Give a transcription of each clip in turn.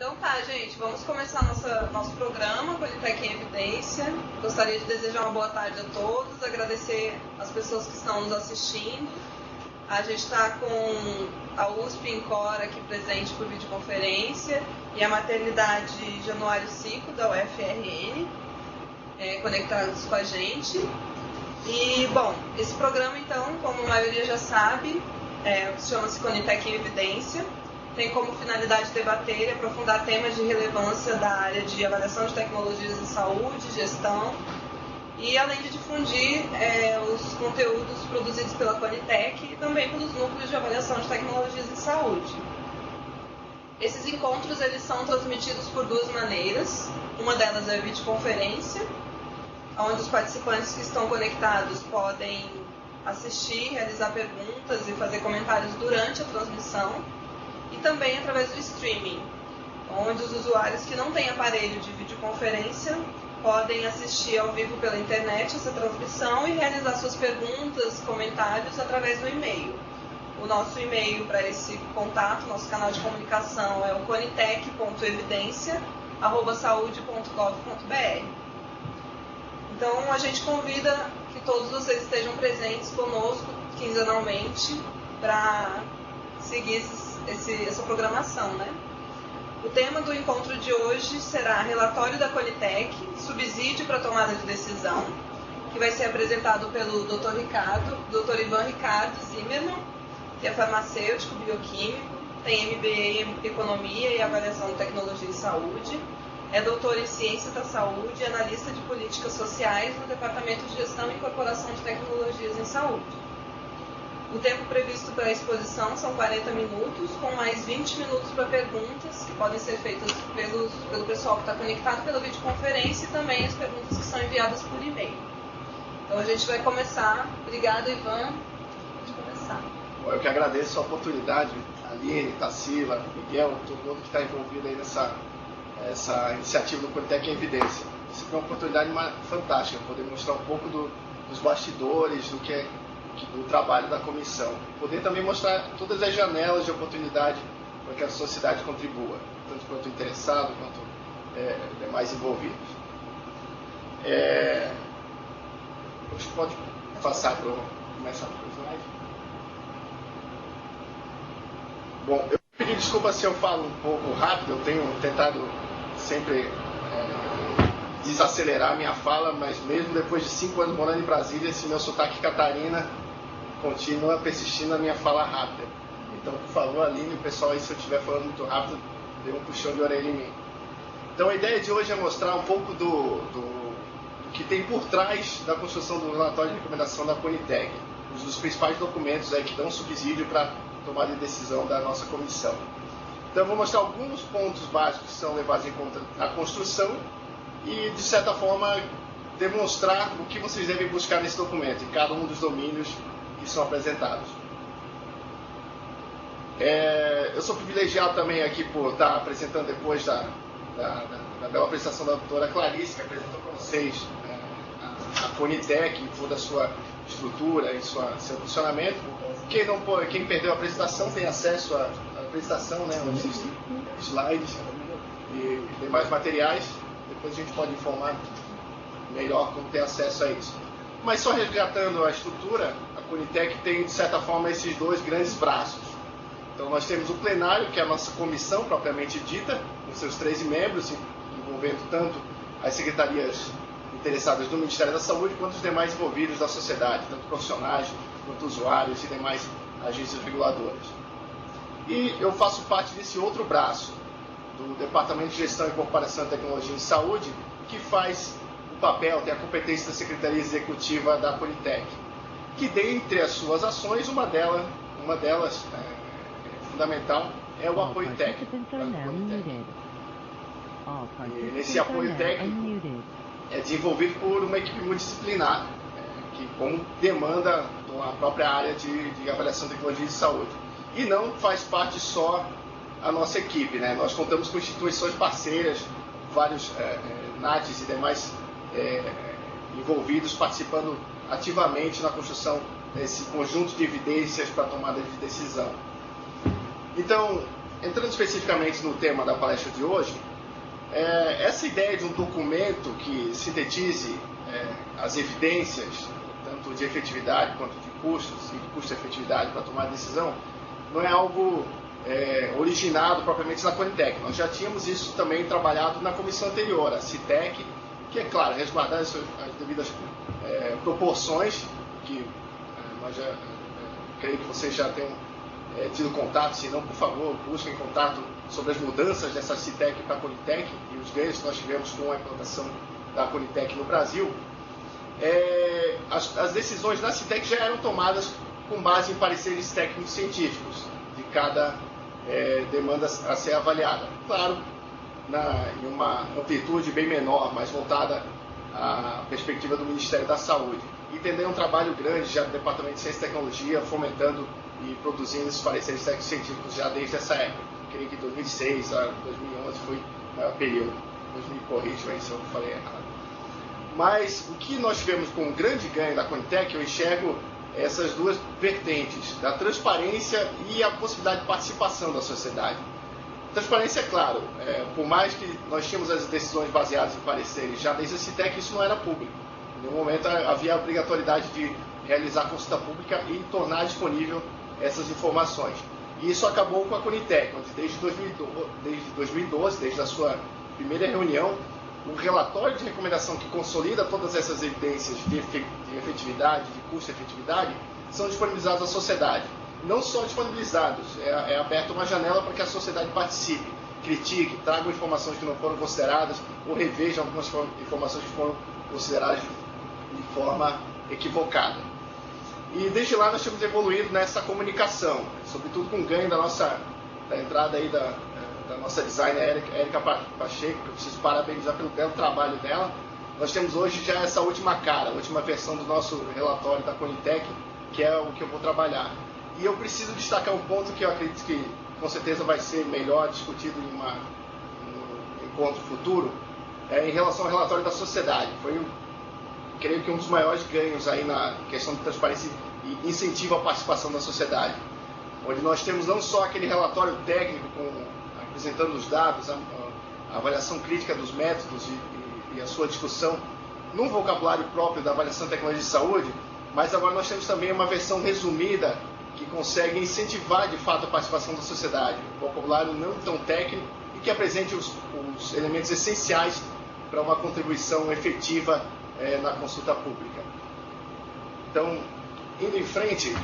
Então tá, gente, vamos começar nosso programa, Conitec em Evidência. Gostaria de desejar uma boa tarde a todos, agradecer as pessoas que estão nos assistindo. A gente está com a USP Incor aqui presente por videoconferência e a Maternidade Januário Cico, da UFRN, conectados com a gente. E, bom, esse programa, então, como a maioria já sabe, chama-se Conitec em Evidência. Tem como finalidade debater e aprofundar temas de relevância da área de avaliação de tecnologias em saúde, gestão, e além de difundir os conteúdos produzidos pela Conitec e também pelos núcleos de avaliação de tecnologias em saúde. Esses encontros eles são transmitidos por duas maneiras. Uma delas é a videoconferência, onde os participantes que estão conectados podem assistir, realizar perguntas e fazer comentários durante a transmissão. E também através do streaming, onde os usuários que não têm aparelho de videoconferência podem assistir ao vivo pela internet essa transmissão e realizar suas perguntas, comentários através do e-mail. O nosso e-mail para esse contato, nosso canal de comunicação é o conitec.evidencia@saude.gov.br. Então a gente convida que todos vocês estejam presentes conosco quinzenalmente para seguir essa programação, né? O tema do encontro de hoje será relatório da Conitec, subsídio para tomada de decisão, que vai ser apresentado pelo Dr. Ivan Ricardo Zimmermann, que é farmacêutico, bioquímico, tem MBA em Economia e Avaliação de Tecnologia em Saúde, é doutor em Ciência da Saúde e analista de Políticas Sociais no Departamento de Gestão e Incorporação de Tecnologias em Saúde. O tempo previsto para a exposição são 40 minutos, com mais 20 minutos para perguntas, que podem ser feitas pelo pessoal que está conectado pela videoconferência e também as perguntas que são enviadas por e-mail. Então a gente vai começar. Obrigada, Ivan. Pode começar. Bom, eu que agradeço a oportunidade, Aline, Tarsila, Miguel, todo mundo que está envolvido aí nessa iniciativa do Conitec em Evidência. Isso é uma oportunidade fantástica, poder mostrar um pouco dos bastidores, do trabalho da comissão. Poder também mostrar todas as janelas de oportunidade para que a sociedade contribua, tanto quanto interessado, quanto demais envolvidos. Você pode passar para começar o slide? Bom, eu pedi desculpa se eu falo um pouco rápido, eu tenho tentado sempre desacelerar a minha fala, mas mesmo depois de 5 anos morando em Brasília, esse meu sotaque catarina continua persistindo na minha fala rápida. Então, por favor, Aline, o pessoal aí, se eu estiver falando muito rápido, dê um puxão de orelha em mim. Então, a ideia de hoje é mostrar um pouco do que tem por trás da construção do relatório de recomendação da Conitec, um dos principais documentos aí que dão subsídio para tomada de decisão da nossa comissão. Então, eu vou mostrar alguns pontos básicos que são levados em conta na construção e, de certa forma, demonstrar o que vocês devem buscar nesse documento, em cada um dos domínios que são apresentados. Eu sou privilegiado também aqui por estar apresentando depois da bela apresentação da doutora Clarice, que apresentou para vocês a Conitec, em toda a sua estrutura e seu funcionamento. Quem perdeu a apresentação tem acesso à apresentação, né, os slides e demais materiais. Depois a gente pode informar melhor como ter acesso a isso. Mas só resgatando a estrutura, a Conitec tem, de certa forma, esses dois grandes braços. Então nós temos o plenário, que é a nossa comissão propriamente dita, com seus 13 membros, envolvendo tanto as secretarias interessadas do Ministério da Saúde, quanto os demais envolvidos da sociedade, tanto profissionais, quanto usuários e demais agências reguladoras. E eu faço parte desse outro braço, do Departamento de Gestão e Incorporação de Tecnologia em Saúde, que faz o papel, tem a competência da Secretaria Executiva da Conitec, que dentre as suas ações, uma delas fundamental é o apoio técnico. E nesse apoio técnico é desenvolvido por uma equipe multidisciplinar, que como demanda a própria área de avaliação de tecnologia de saúde. E não faz parte só a nossa equipe, né? Nós contamos com instituições parceiras, vários NATs e demais envolvidos, participando ativamente na construção desse conjunto de evidências para a tomada de decisão. Então, entrando especificamente no tema da palestra de hoje, essa ideia de um documento que sintetize as evidências, tanto de efetividade quanto de custos e de custo-efetividade para tomar decisão, não é algo originado propriamente na Conitec. Nós já tínhamos isso também trabalhado na comissão anterior, a CITEC, que é claro, resguardar as devidas proporções, que nós já creio que vocês já tenham tido contato, se não, por favor, busquem contato sobre as mudanças dessa CITEC para a Conitec e os ganhos que nós tivemos com a implantação da Conitec no Brasil. As decisões da CITEC já eram tomadas com base em pareceres técnicos científicos de cada demanda a ser avaliada. Claro, em uma amplitude bem menor, mais voltada à perspectiva do Ministério da Saúde. E também um trabalho grande já do Departamento de Ciência e Tecnologia, fomentando e produzindo esses pareceres técnicos científicos já desde essa época. Eu creio que 2006 a 2011 foi o maior período. Depois me corrijam aí se eu falei errado. Mas o que nós tivemos como grande ganho da Conitec, eu enxergo essas duas vertentes, da transparência e a possibilidade de participação da sociedade. Transparência, é claro, por mais que nós tínhamos as decisões baseadas em pareceres, já desde a CITEC isso não era público. No momento havia a obrigatoriedade de realizar consulta pública e tornar disponível essas informações. E isso acabou com a Conitec, onde desde 2012, desde a sua primeira reunião, o relatório de recomendação que consolida todas essas evidências de efetividade, de custo-efetividade, são disponibilizados à sociedade. Não só disponibilizados, é aberta uma janela para que a sociedade participe, critique, traga informações que não foram consideradas ou reveja algumas informações que foram consideradas de forma equivocada. E desde lá nós temos evoluído nessa comunicação, sobretudo com o ganho da entrada aí da nossa designer Érica Pacheco, que eu preciso parabenizar pelo belo trabalho dela. Nós temos hoje já essa última cara, a última versão do nosso relatório da Conitec, que é o que eu vou trabalhar. E eu preciso destacar um ponto que eu acredito que com certeza vai ser melhor discutido em um encontro futuro, em relação ao relatório da sociedade. Foi, creio que um dos maiores ganhos aí na questão de transparência e incentivo à participação da sociedade, onde nós temos não só aquele relatório técnico apresentando os dados, a avaliação crítica dos métodos e a sua discussão num vocabulário próprio da avaliação de tecnologia de saúde, mas agora nós temos também uma versão resumida que consegue incentivar de fato a participação da sociedade, um vocabulário não tão técnico e que apresente os elementos essenciais para uma contribuição efetiva na consulta pública. Então, indo em frente,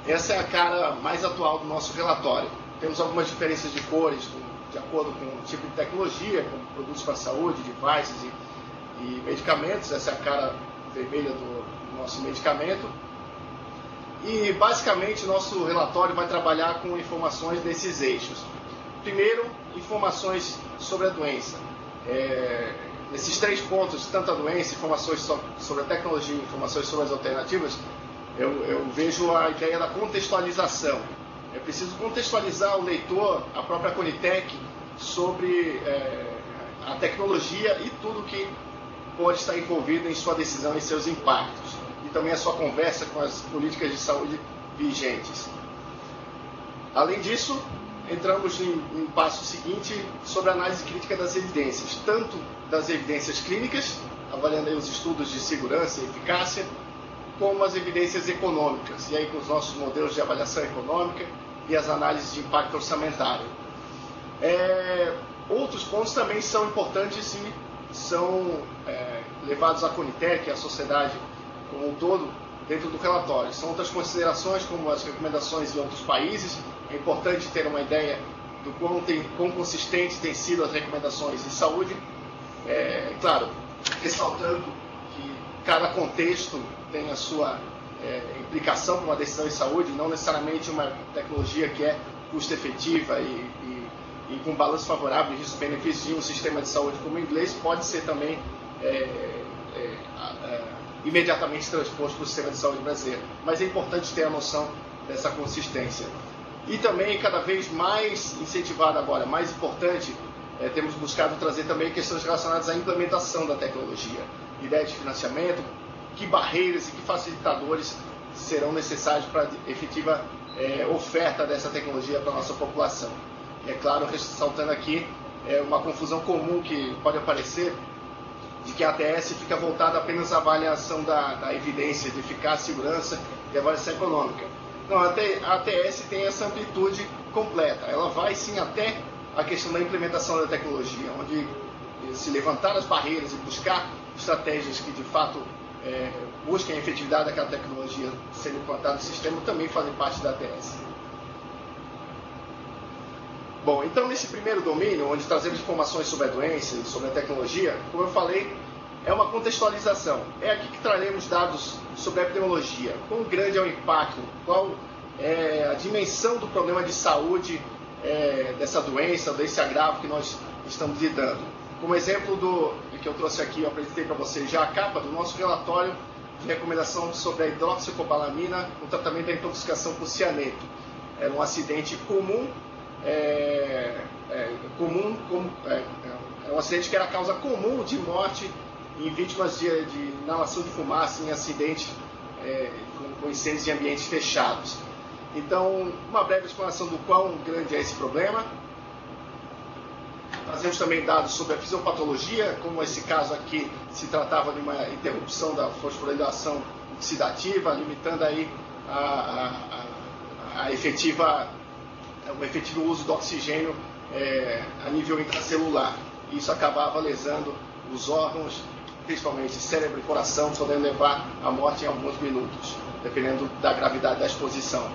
essa é a cara mais atual do nosso relatório. Temos algumas diferenças de cores de acordo com o tipo de tecnologia, como produtos para a saúde, devices e medicamentos. Essa é a cara vermelha do nosso medicamento. E, basicamente, nosso relatório vai trabalhar com informações desses eixos. Primeiro, informações sobre a doença. Nesses 3 pontos, tanto a doença, informações sobre a tecnologia e informações sobre as alternativas, eu vejo a ideia da contextualização. É preciso contextualizar o leitor, a própria Conitec, sobre a tecnologia e tudo que pode estar envolvido em sua decisão e seus impactos. E também a sua conversa com as políticas de saúde vigentes. Além disso, entramos em um passo seguinte sobre a análise crítica das evidências, tanto das evidências clínicas, avaliando aí os estudos de segurança e eficácia, como as evidências econômicas, e aí com os nossos modelos de avaliação econômica e as análises de impacto orçamentário. Outros pontos também são importantes e são levados à Conitec, à sociedade como um todo, dentro do relatório. São outras considerações, como as recomendações em outros países. É importante ter uma ideia do quão consistentes têm sido as recomendações em saúde. Claro, ressaltando que cada contexto tem a sua implicação para uma decisão em saúde, não necessariamente uma tecnologia que é custo-efetiva e com balanço favorável de risco-benefício de um sistema de saúde como o inglês, pode ser também imediatamente transposto para o sistema de saúde brasileiro. Mas é importante ter a noção dessa consistência. E também, cada vez mais incentivado agora, mais importante, temos buscado trazer também questões relacionadas à implementação da tecnologia. Ideia de financiamento, que barreiras e que facilitadores serão necessários para a efetiva oferta dessa tecnologia para a nossa população. E é claro, ressaltando aqui uma confusão comum que pode aparecer, de que a ATS fica voltada apenas à avaliação da evidência de eficácia, segurança e avaliação econômica. Não, a ATS tem essa amplitude completa. Ela vai sim até a questão da implementação da tecnologia, onde se levantar as barreiras e buscar estratégias que de fato busquem a efetividade daquela tecnologia sendo implantada no sistema também fazem parte da ATS. Bom, então nesse primeiro domínio, onde trazemos informações sobre a doença e sobre a tecnologia, como eu falei, é uma contextualização. É aqui que traremos dados sobre a epidemiologia. Quão grande é o impacto, qual é a dimensão do problema de saúde dessa doença, desse agravo que nós estamos lidando. Como exemplo que eu trouxe aqui, eu apresentei para vocês já a capa do nosso relatório de recomendação sobre a hidroxicobalamina no tratamento da intoxicação por cianeto. Era um acidente comum, é um acidente que era a causa comum de morte em vítimas de inalação de fumaça em acidentes com incêndios em ambientes fechados. Então, uma breve explanação do quão grande é esse problema. Trazemos também dados sobre a fisiopatologia, como esse caso aqui se tratava de uma interrupção da fosforilação oxidativa, limitando aí o efetivo uso do oxigênio a nível intracelular. Isso acabava lesando os órgãos, principalmente cérebro e coração, podendo levar à morte em alguns minutos, dependendo da gravidade da exposição.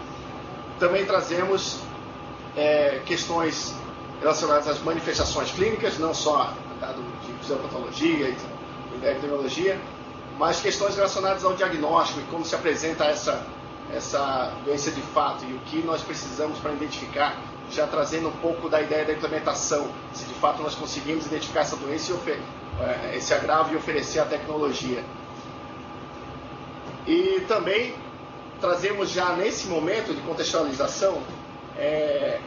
Também trazemos questões relacionadas às manifestações clínicas, não só dado de fisiopatologia e da epidemiologia, mas questões relacionadas ao diagnóstico e como se apresenta essa doença de fato e o que nós precisamos para identificar, já trazendo um pouco da ideia da implementação, se de fato nós conseguimos identificar essa doença e esse agravo e oferecer a tecnologia. E também trazemos já nesse momento de contextualização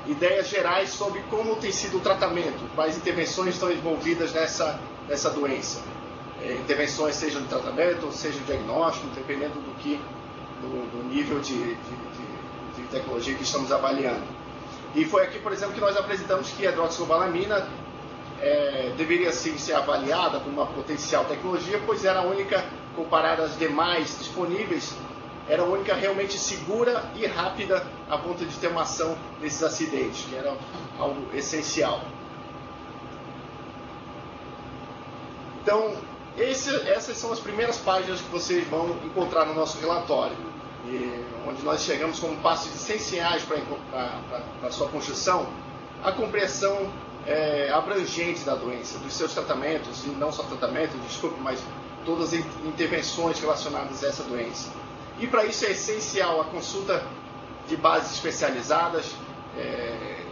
ideias gerais sobre como tem sido o tratamento, quais intervenções estão envolvidas nessa doença. Intervenções sejam de tratamento, ou seja de diagnóstico, dependendo do nível de tecnologia que estamos avaliando. E foi aqui, por exemplo, que nós apresentamos que a hidroxicobalamina deveria sim ser avaliada como uma potencial tecnologia, pois era a única, comparada às demais disponíveis, era a única realmente segura e rápida a ponto de ter uma ação nesses acidentes, que era algo essencial. Então, essas são as primeiras páginas que vocês vão encontrar no nosso relatório, onde nós chegamos como passos essenciais para a sua construção, a compreensão abrangente da doença, dos seus tratamentos, e não só tratamento, mas todas as intervenções relacionadas a essa doença. E para isso é essencial a consulta de bases especializadas,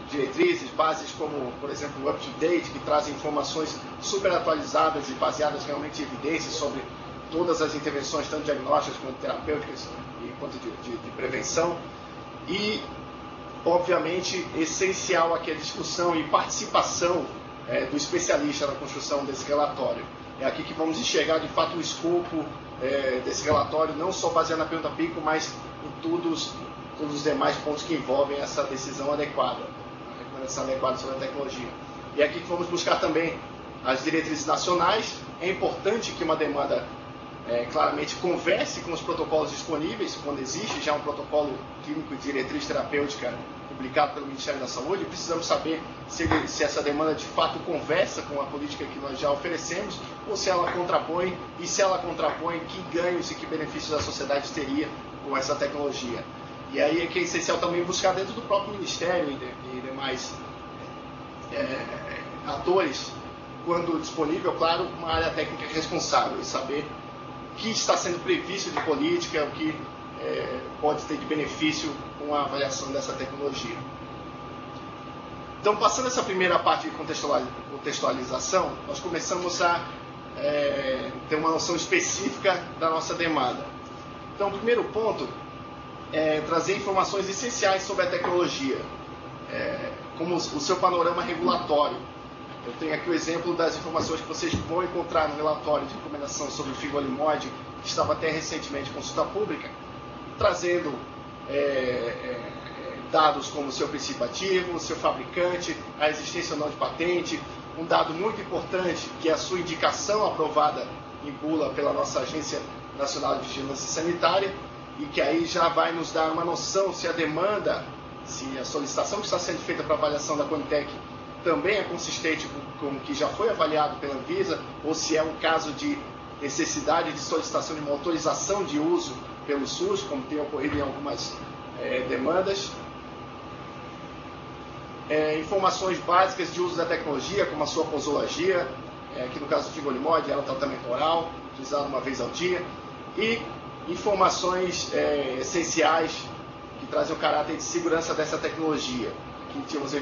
diretrizes, bases como, por exemplo, o UpToDate, que trazem informações super atualizadas e baseadas realmente em evidências sobre todas as intervenções, tanto diagnósticas quanto terapêuticas e quanto de prevenção. E, obviamente, essencial aqui a discussão e participação do especialista na construção desse relatório. É aqui que vamos enxergar, de fato, o escopo desse relatório, não só baseado na pergunta PICO, mas em todos os demais pontos que envolvem essa decisão adequada, a recomendação adequada sobre a tecnologia. E é aqui que vamos buscar também as diretrizes nacionais. É importante que uma demanda claramente converse com os protocolos disponíveis, quando existe já um protocolo clínico de diretriz terapêutica publicado pelo Ministério da Saúde. Precisamos saber se essa demanda de fato conversa com a política que nós já oferecemos ou se ela contrapõe, e se ela contrapõe, que ganhos e que benefícios a sociedade teria com essa tecnologia. E aí é que é essencial também buscar dentro do próprio Ministério e demais atores, quando disponível, claro, uma área técnica responsável, e saber o que está sendo previsto de política, o que pode ter de benefício com a avaliação dessa tecnologia. Então, passando essa primeira parte de contextualização, nós começamos a ter uma noção específica da nossa demanda. Então, o primeiro ponto é trazer informações essenciais sobre a tecnologia, como o seu panorama regulatório. Eu tenho aqui o exemplo das informações que vocês vão encontrar no relatório de recomendação sobre o figolimod, que estava até recentemente em consulta pública, trazendo dados como seu princípio ativo, seu fabricante, a existência ou não de patente, um dado muito importante que é a sua indicação aprovada em bula pela nossa Agência Nacional de Vigilância Sanitária, e que aí já vai nos dar uma noção se a demanda, se a solicitação que está sendo feita para avaliação da Conitec também é consistente com o que já foi avaliado pela Anvisa, ou se é um caso de necessidade de solicitação de uma autorização de uso pelo SUS, como tem ocorrido em algumas demandas. Informações básicas de uso da tecnologia, como a sua posologia, aqui no caso do Fingolimod, é um tratamento oral, utilizado uma vez ao dia, e informações essenciais que trazem o caráter de segurança dessa tecnologia. Aqui tínhamos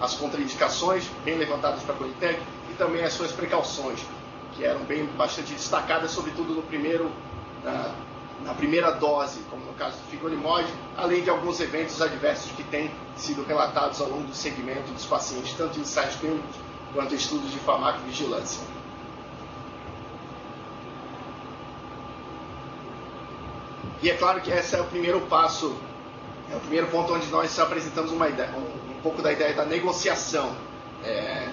as contraindicações bem levantadas para a Conitec e também as suas precauções, que eram bastante destacadas, sobretudo na primeira dose, como no caso do Fingolimod, além de alguns eventos adversos que têm sido relatados ao longo do segmento dos pacientes, tanto em ensaios clínicos quanto em estudos de farmacovigilância. E é claro que esse é o primeiro passo, é o primeiro ponto onde nós apresentamos uma ideia, um pouco da ideia da negociação,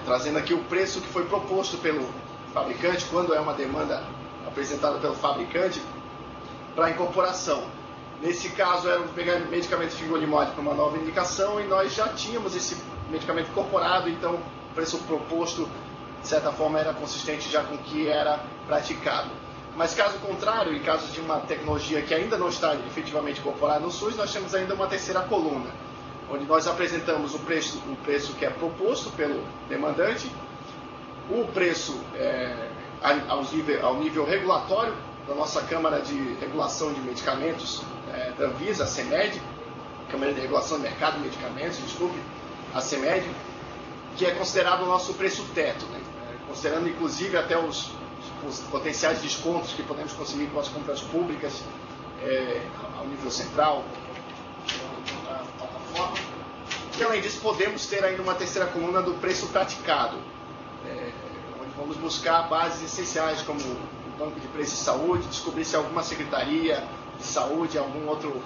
trazendo aqui o preço que foi proposto pelo fabricante, quando é uma demanda apresentada pelo fabricante, para incorporação. Nesse caso, era um medicamento Fingolimod para uma nova indicação, e nós já tínhamos esse medicamento incorporado, então o preço proposto, de certa forma, era consistente já com o que era praticado. Mas caso contrário, em caso de uma tecnologia que ainda não está efetivamente incorporada no SUS, nós temos ainda uma terceira coluna, onde nós apresentamos o preço que é proposto pelo demandante, o preço ao nível regulatório da nossa Câmara de Regulação de Medicamentos, da Anvisa, a CEMED, Câmara de Regulação do Mercado de Medicamentos, desculpe, a CEMED, que é considerado o nosso preço teto, né? Considerando inclusive até os potenciais descontos que podemos conseguir com as compras públicas ao nível central, na plataforma. E além disso, podemos ter ainda uma terceira coluna do preço praticado, onde vamos buscar bases essenciais como o Banco de Preços de Saúde, descobrir se alguma Secretaria de Saúde, algum outro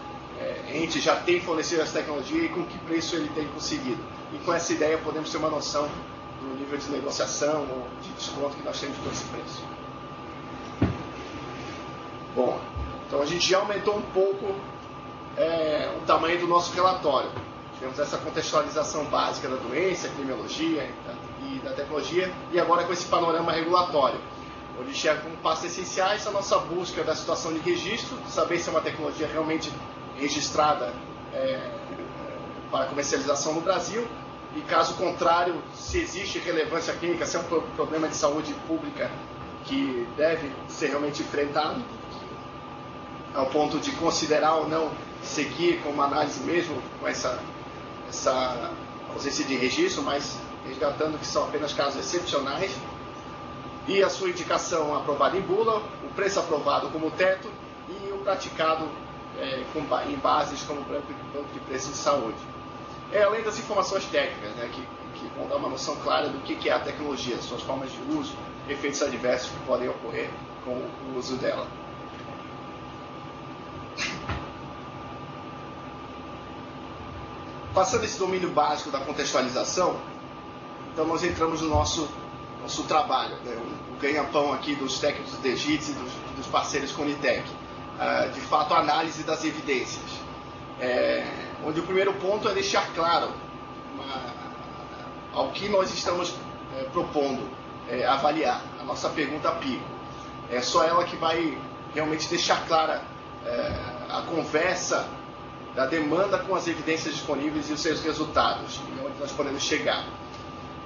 ente já tem fornecido essa tecnologia e com que preço ele tem conseguido. E com essa ideia podemos ter uma noção do nível de negociação ou de desconto que nós temos por esse preço. Bom, então a gente já aumentou um pouco o tamanho do nosso relatório. Temos essa contextualização básica da doença, epidemiologia e da tecnologia, e agora com esse panorama regulatório, onde chega como passos essenciais a nossa busca da situação de registro, saber se é uma tecnologia realmente registrada para comercialização no Brasil, e caso contrário, se existe relevância clínica, se é um problema de saúde pública que deve ser realmente enfrentado, ao ponto de considerar ou não seguir com uma análise mesmo com essa ausência de registro, mas resgatando que são apenas casos excepcionais, e a sua indicação aprovada em bula, o preço aprovado como teto e o praticado em bases como o Banco de Preços de Saúde. Além das informações técnicas, né, que vão dar uma noção clara do que é a tecnologia, suas formas de uso, efeitos adversos que podem ocorrer com o uso dela. Passando esse domínio básico da contextualização, então nós entramos no nosso trabalho, né, o ganha-pão aqui dos técnicos do DGITS e dos parceiros Conitec, de fato a análise das evidências, onde o primeiro ponto é deixar claro ao que nós estamos propondo avaliar, a nossa pergunta pico. É só ela que vai realmente deixar clara a conversa da demanda com as evidências disponíveis e os seus resultados, e onde nós podemos chegar.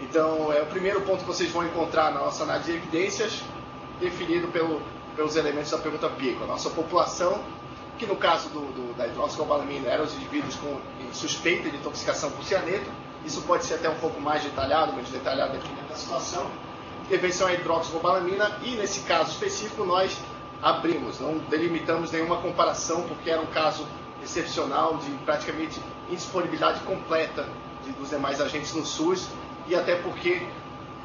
Então, é o primeiro ponto que vocês vão encontrar na nossa análise de evidências, definido pelos elementos da pergunta pico. A nossa população, que no caso da hidroxicobalamina eram os indivíduos com suspeita de intoxicação por cianeto, isso pode ser até um pouco mais detalhado, menos detalhado dependendo da situação. Intervenção à hidroxicobalamina, e nesse caso específico nós abrimos, não delimitamos nenhuma comparação, porque era um caso excepcional de praticamente indisponibilidade completa dos demais agentes no SUS, e até porque,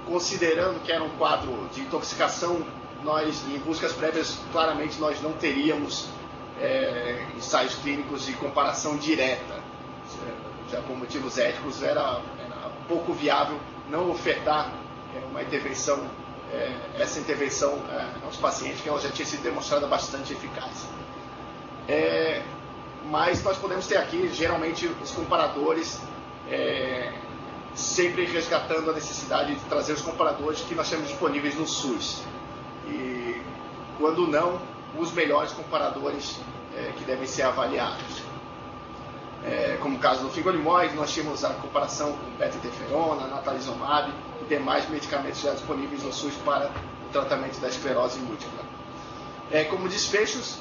considerando que era um quadro de intoxicação, nós, em buscas prévias, claramente nós não teríamos ensaios clínicos de comparação direta. já por motivos éticos era pouco viável não ofertar uma intervenção, essa intervenção aos pacientes, que ela já tinha sido demonstrada bastante eficaz. Mas nós podemos ter aqui, geralmente, os comparadores, sempre resgatando a necessidade de trazer os comparadores que nós temos disponíveis no SUS. E, quando não, os melhores comparadores que devem ser avaliados. Como o caso do fingolimod, nós tínhamos a comparação com beta-interferona, natalizumab e demais medicamentos já disponíveis no SUS para o tratamento da esclerose múltipla. Como desfechos,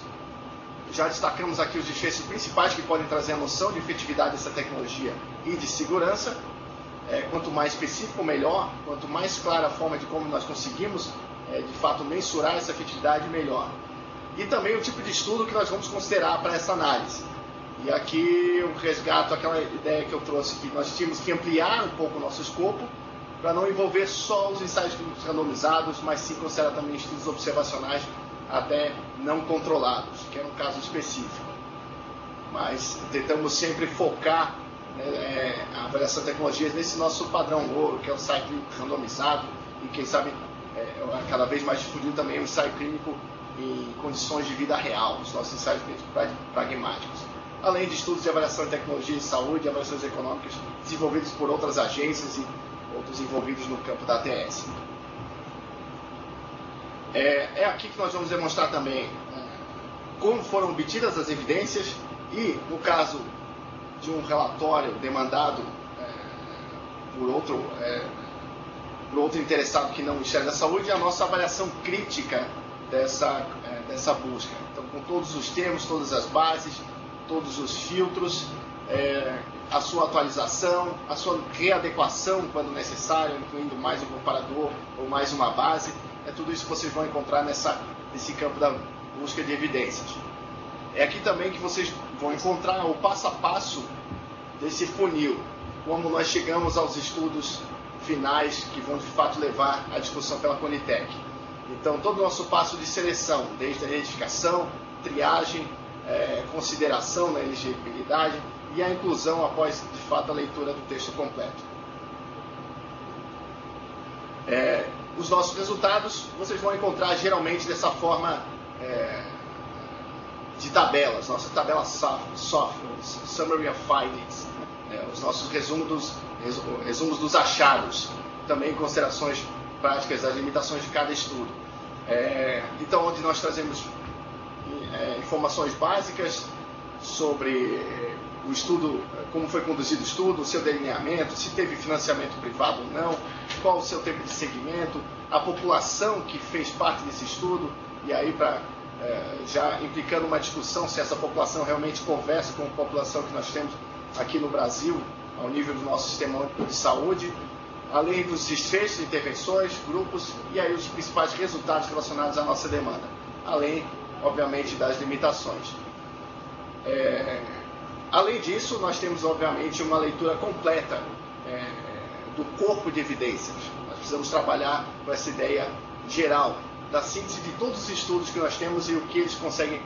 já destacamos aqui os desfechos principais que podem trazer a noção de efetividade dessa tecnologia e de segurança. Quanto mais específico, melhor. Quanto mais clara a forma de como nós conseguimos, de fato, mensurar essa efetividade, melhor. E também o tipo de estudo que nós vamos considerar para essa análise. E aqui eu resgato aquela ideia que eu trouxe, que nós tínhamos que ampliar um pouco o nosso escopo, para não envolver só os ensaios clínicos randomizados, mas sim considerar também estudos observacionais até não controlados, que é um caso específico. Mas tentamos sempre focar a avaliação de tecnologias nesse nosso padrão ouro, que é o ensaio clínico randomizado, e quem sabe cada vez mais difundido também o ensaio clínico em condições de vida real, os nossos ensaios clínicos pragmáticos. Além de estudos de avaliação de tecnologia de saúde e avaliações econômicas desenvolvidos por outras agências e outros envolvidos no campo da ATS. Aqui que nós vamos demonstrar também como foram obtidas as evidências e, no caso de um relatório demandado por outro interessado que não o Ministério da Saúde, a nossa avaliação crítica dessa busca. Então, com todos os termos, todas as bases, todos os filtros, a sua atualização, a sua readequação quando necessário, incluindo mais um comparador ou mais uma base. Tudo isso que vocês vão encontrar nesse campo da busca de evidências. Aqui também que vocês vão encontrar o passo a passo desse funil, como nós chegamos aos estudos finais que vão de fato levar à discussão pela Conitec. Então, todo o nosso passo de seleção, desde a identificação, triagem, consideração na elegibilidade e a inclusão após, de fato, a leitura do texto completo. Os nossos resultados vocês vão encontrar geralmente dessa forma de tabelas, nossa tabela software, Summary of Findings, os nossos resumos dos achados, também considerações práticas das limitações de cada estudo. Então, onde nós trazemos informações básicas sobre o estudo, como foi conduzido o estudo, o seu delineamento, se teve financiamento privado ou não, qual o seu tempo de segmento, a população que fez parte desse estudo, e aí já implicando uma discussão se essa população realmente conversa com a população que nós temos aqui no Brasil, ao nível do nosso sistema único de saúde, além dos desfechos, intervenções, grupos, e aí os principais resultados relacionados à nossa demanda, além, obviamente, das limitações. Além disso, nós temos, obviamente, uma leitura completa do corpo de evidências. Nós precisamos trabalhar com essa ideia geral da síntese de todos os estudos que nós temos e o que eles conseguem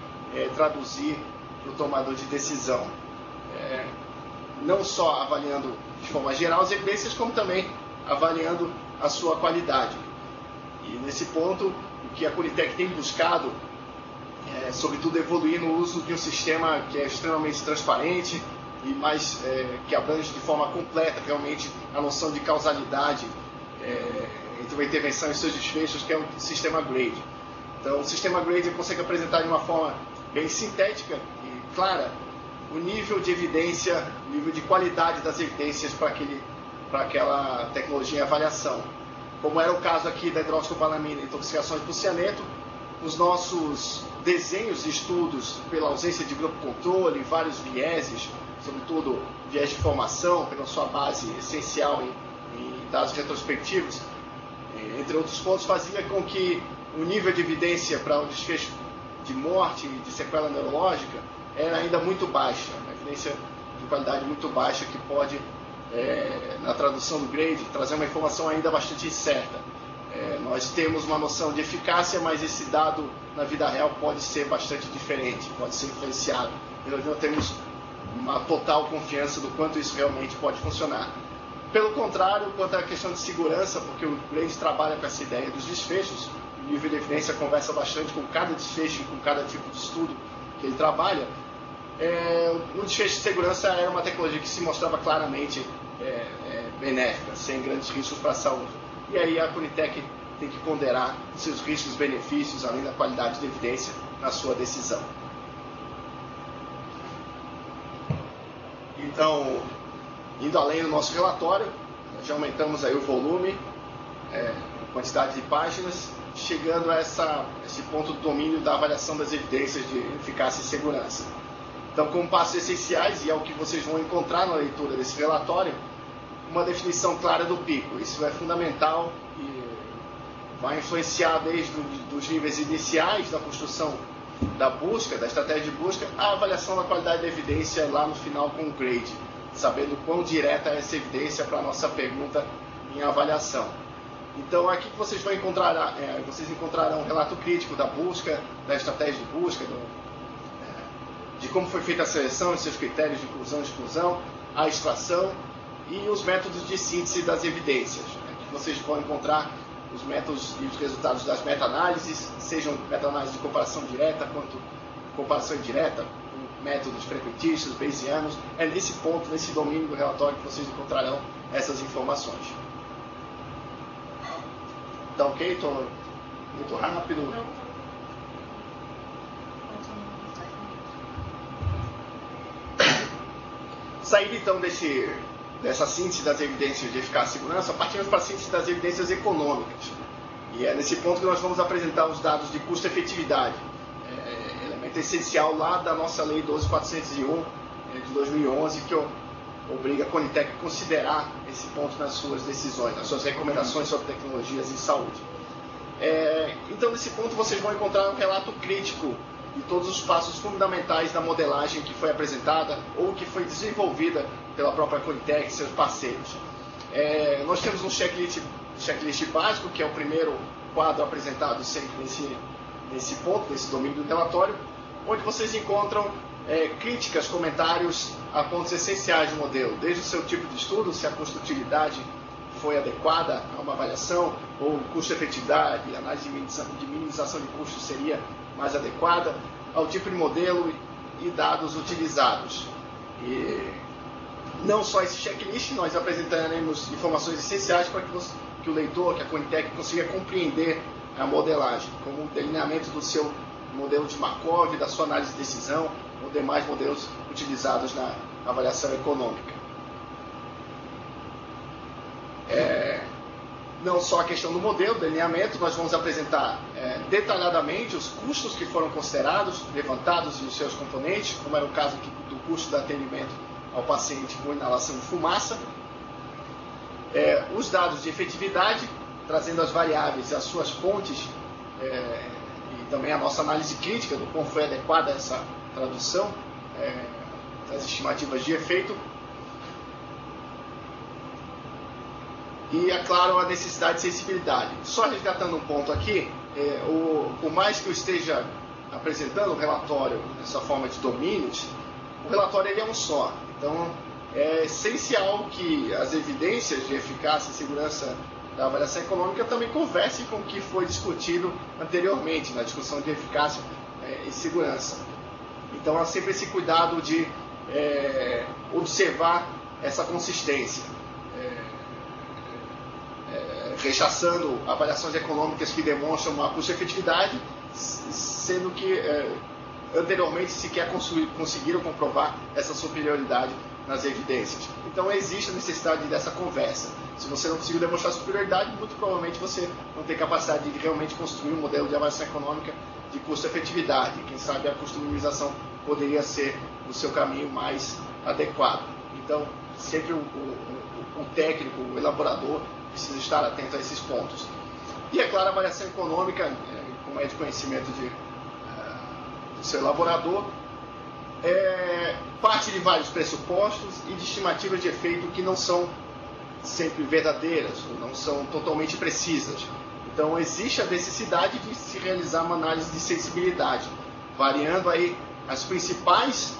traduzir para o tomador de decisão. Não só avaliando de forma geral as evidências, como também avaliando a sua qualidade. E nesse ponto, o que a Conitec tem buscado sobretudo evoluir no uso de um sistema que é extremamente transparente e mais que abrange de forma completa realmente a noção de causalidade entre uma intervenção e seus desfechos, que é o sistema GRADE. Então, o sistema GRADE consegue apresentar de uma forma bem sintética e clara o nível de evidência, o nível de qualidade das evidências para aquela tecnologia em avaliação. Como era o caso aqui da hidroxicobalamina e intoxicações por cianeto, os nossos desenhos de estudos pela ausência de grupo controle, vários vieses, sobretudo viés de formação, pela sua base essencial em dados retrospectivos, entre outros pontos, fazia com que o nível de evidência para o desfecho de morte e de sequela neurológica era ainda muito baixa, uma evidência de qualidade muito baixa que pode, na tradução do GRADE, trazer uma informação ainda bastante incerta. Nós temos uma noção de eficácia, mas esse dado na vida real pode ser bastante diferente, pode ser influenciado. Nós não temos uma total confiança do quanto isso realmente pode funcionar. Pelo contrário, quanto à questão de segurança, porque o Grade trabalha com essa ideia dos desfechos, o nível de evidência conversa bastante com cada desfecho, com cada tipo de estudo que ele trabalha. O desfecho de segurança era uma tecnologia que se mostrava claramente benéfica, sem grandes riscos para a saúde. E aí a Conitec tem que ponderar seus riscos e benefícios, além da qualidade de evidência, na sua decisão. Então, indo além do nosso relatório, já aumentamos aí o volume, a quantidade de páginas, chegando a esse ponto do domínio da avaliação das evidências de eficácia e segurança. Então, como passos essenciais, e é o que vocês vão encontrar na leitura desse relatório, uma definição clara do pico. Isso é fundamental e vai influenciar desde os níveis iniciais da construção da busca, da estratégia de busca, a avaliação da qualidade da evidência lá no final com o grade, sabendo quão direta é essa evidência para a nossa pergunta em avaliação. Então, aqui que vocês vão encontrar, vocês encontrarão um relato crítico da busca, da estratégia de busca, de como foi feita a seleção, de seus critérios de inclusão e exclusão, a extração e os métodos de síntese das evidências. Aqui vocês vão encontrar os métodos e os resultados das meta-análises, sejam meta-análises de comparação direta quanto comparação indireta, com métodos frequentistas, bayesianos. É nesse ponto, nesse domínio do relatório que vocês encontrarão essas informações. Tá ok? Estou muito rápido. Saindo então dessa síntese das evidências de eficácia e segurança, partimos para a síntese das evidências econômicas. E é nesse ponto que nós vamos apresentar os dados de custo-efetividade, elemento essencial lá da nossa Lei 12.401 de 2011, que obriga a Conitec a considerar esse ponto nas suas decisões, nas suas recomendações sobre tecnologias em saúde. Então, nesse ponto, vocês vão encontrar um relato crítico de todos os passos fundamentais da modelagem que foi apresentada ou que foi desenvolvida pela própria Conitec e seus parceiros. Nós temos um checklist básico, que é o primeiro quadro apresentado sempre nesse ponto, nesse domínio do relatório, onde vocês encontram críticas, comentários a pontos essenciais do modelo, desde o seu tipo de estudo, se a custo-utilidade foi adequada a uma avaliação, ou custo-efetividade, análise de minimização de custos seria mais adequada, ao tipo de modelo e dados utilizados. E não só esse checklist, nós apresentaremos informações essenciais para que o leitor, que a Conitec consiga compreender a modelagem, como o delineamento do seu modelo de Markov, da sua análise de decisão, ou demais modelos utilizados na avaliação econômica. Não só a questão do modelo, delineamento, nós vamos apresentar detalhadamente os custos que foram considerados, levantados e os seus componentes, como era o caso do custo do atendimento ao paciente com inalação de fumaça, os dados de efetividade, trazendo as variáveis e as suas fontes, e também a nossa análise crítica do como foi adequada essa tradução das estimativas de efeito. E, é claro, a necessidade de sensibilidade. Só resgatando um ponto aqui, por mais que eu esteja apresentando o relatório nessa forma de domínios, o relatório ele é um só. Então, é essencial que as evidências de eficácia e segurança da avaliação econômica também conversem com o que foi discutido anteriormente na discussão de eficácia e segurança. Então, há sempre esse cuidado de observar essa consistência. Rechaçando avaliações econômicas que demonstram uma custo-efetividade, sendo que anteriormente sequer conseguiram comprovar essa superioridade nas evidências. Então existe a necessidade dessa conversa. Se você não conseguiu demonstrar superioridade, muito provavelmente você não tem capacidade de realmente construir um modelo de avaliação econômica de custo-efetividade. Quem sabe a custo-minimização poderia ser o seu caminho mais adequado. Então, sempre o técnico, o elaborador, precisa estar atento a esses pontos. E, é claro, a avaliação econômica, como é de conhecimento do seu elaborador, parte de vários pressupostos e de estimativas de efeito que não são sempre verdadeiras, ou não são totalmente precisas. Então, existe a necessidade de se realizar uma análise de sensibilidade, variando aí as principais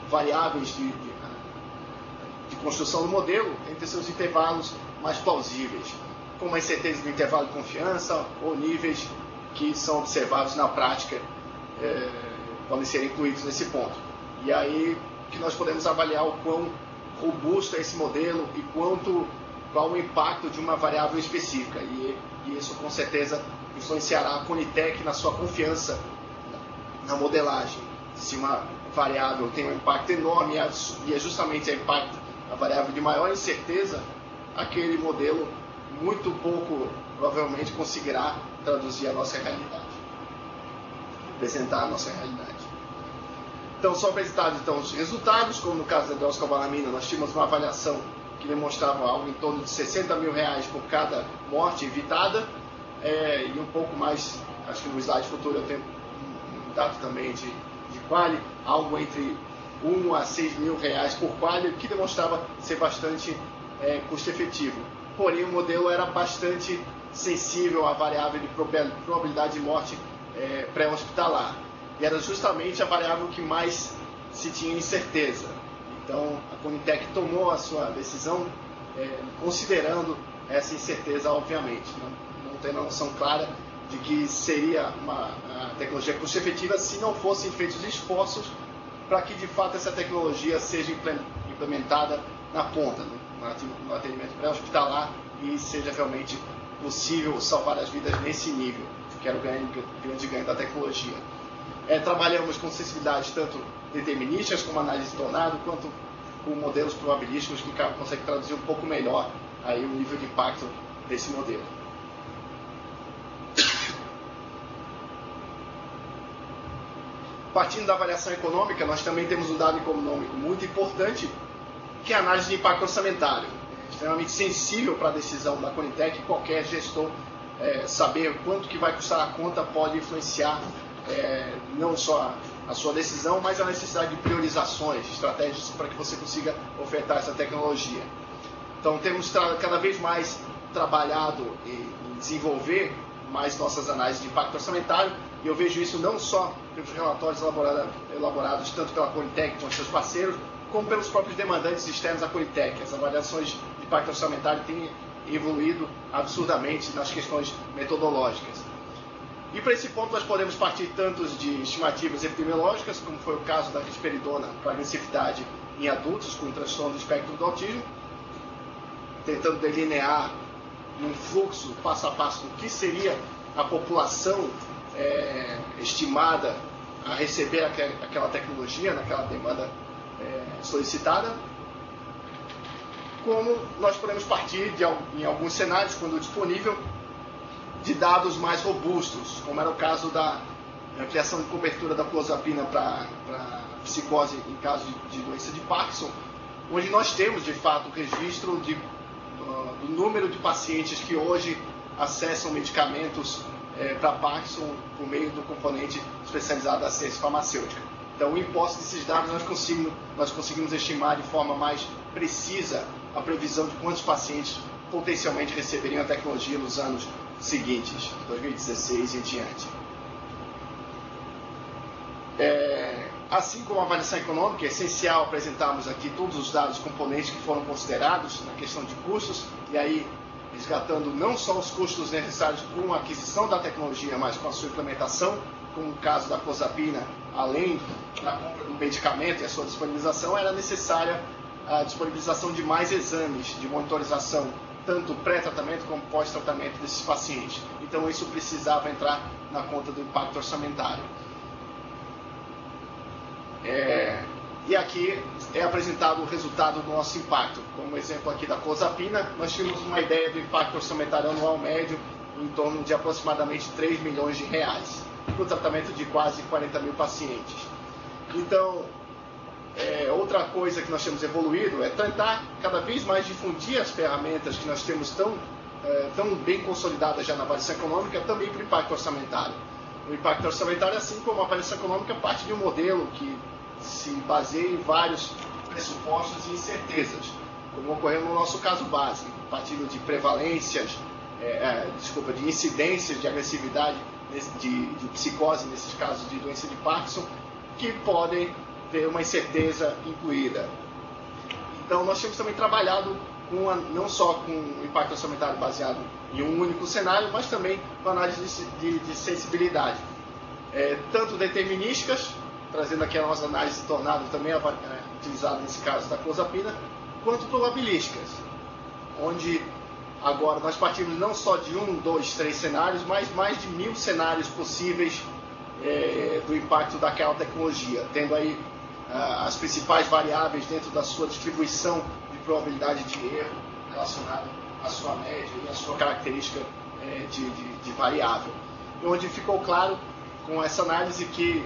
variáveis de construção do modelo, tem que ter seus intervalos mais plausíveis, como a incerteza do intervalo de confiança ou níveis que são observados na prática podem ser incluídos nesse ponto. E aí que nós podemos avaliar o quão robusto é esse modelo e qual o impacto de uma variável específica. E isso com certeza influenciará a Conitec na sua confiança na modelagem. Se uma variável tem um impacto enorme e é justamente a variável de maior incerteza, aquele modelo muito pouco provavelmente conseguirá traduzir a nossa realidade, apresentar a nossa realidade. Então, são apresentados os resultados, como no caso da hidroxicobalamina, nós tínhamos uma avaliação que demonstrava algo em torno de R$60 mil por cada morte evitada, e um pouco mais, acho que no slide futuro eu tenho um dado também de quali, algo entre R$1 a R$6 mil por quali, que demonstrava ser bastante custo efetivo. Porém, o modelo era bastante sensível à variável de probabilidade de morte pré-hospitalar. E era justamente a variável que mais se tinha incerteza. Então, a Conitec tomou a sua decisão considerando essa incerteza, obviamente. Não tem uma noção clara de que seria uma tecnologia custo-efetiva se não fossem feitos esforços para que, de fato, essa tecnologia seja implementada na ponta, no atendimento pré-hospitalar, e seja realmente possível salvar as vidas nesse nível, que era o grande ganho da tecnologia. Trabalhamos com sensibilidades tanto determinísticas, como análise de tornado, quanto com modelos probabilísticos que conseguem traduzir um pouco melhor aí o nível de impacto desse modelo. Partindo da avaliação econômica, nós também temos um dado econômico muito importante, que é a análise de impacto orçamentário. Extremamente sensível para a decisão da Conitec, qualquer gestor saber quanto que vai custar a conta pode influenciar não só a sua decisão, mas a necessidade de priorizações, estratégias para que você consiga ofertar essa tecnologia. Então, temos cada vez mais trabalhado em desenvolver mais nossas análises de impacto orçamentário, e eu vejo isso não só pelos relatórios elaborados tanto pela Conitec com seus parceiros, como pelos próprios demandantes externos da Conitec. As avaliações de impacto orçamentário têm evoluído absurdamente nas questões metodológicas. E para esse ponto nós podemos partir tanto de estimativas epidemiológicas, como foi o caso da risperidona para agressividade em adultos com transtorno do espectro do autismo, tentando delinear um fluxo passo a passo do que seria a população estimada a receber aquela tecnologia, naquela demanda solicitada, como nós podemos partir em alguns cenários, quando disponível, de dados mais robustos, como era o caso da ampliação de cobertura da clozapina para psicose em caso de doença de Parkinson, onde nós temos, de fato, o registro do número de pacientes que hoje acessam medicamentos para Parkinson por meio do componente especializado da ciência farmacêutica. Então, em posse desses dados, nós conseguimos estimar de forma mais precisa a previsão de quantos pacientes potencialmente receberiam a tecnologia nos anos seguintes, 2016 e em diante. Assim como a avaliação econômica, é essencial apresentarmos aqui todos os dados componentes que foram considerados na questão de custos, e aí resgatando não só os custos necessários com a aquisição da tecnologia, mas com a sua implementação, como o caso da clozapina, além da compra do medicamento e a sua disponibilização, era necessária a disponibilização de mais exames de monitorização, tanto pré-tratamento como pós-tratamento desses pacientes. Então isso precisava entrar na conta do impacto orçamentário. E aqui é apresentado o resultado do nosso impacto. Como exemplo aqui da clozapina, nós tínhamos uma ideia do impacto orçamentário anual médio em torno de aproximadamente R$3 milhões, para o tratamento de quase 40 mil pacientes. Então, outra coisa que nós temos evoluído é tentar cada vez mais difundir as ferramentas que nós temos tão bem consolidadas já na avaliação econômica, também para o impacto orçamentário. O impacto orçamentário, assim como a avaliação econômica, parte de um modelo que se baseia em vários pressupostos e incertezas, como ocorreu no nosso caso básico, partindo de prevalências, de incidências de agressividade, de psicose, nesses casos de doença de Parkinson, que podem ter uma incerteza incluída. Então, nós temos também trabalhado não só com o impacto orçamentário baseado em um único cenário, mas também com análise de sensibilidade. Tanto determinísticas, trazendo aqui a nossa análise de tornado também utilizada nesse caso da clozapina, quanto probabilísticas, onde agora nós partimos não só de 1, 2, 3 cenários, mas mais de 1000 cenários possíveis do impacto daquela tecnologia, tendo aí as principais variáveis dentro da sua distribuição de probabilidade de erro relacionada à sua média e à sua característica de variável. E onde ficou claro com essa análise que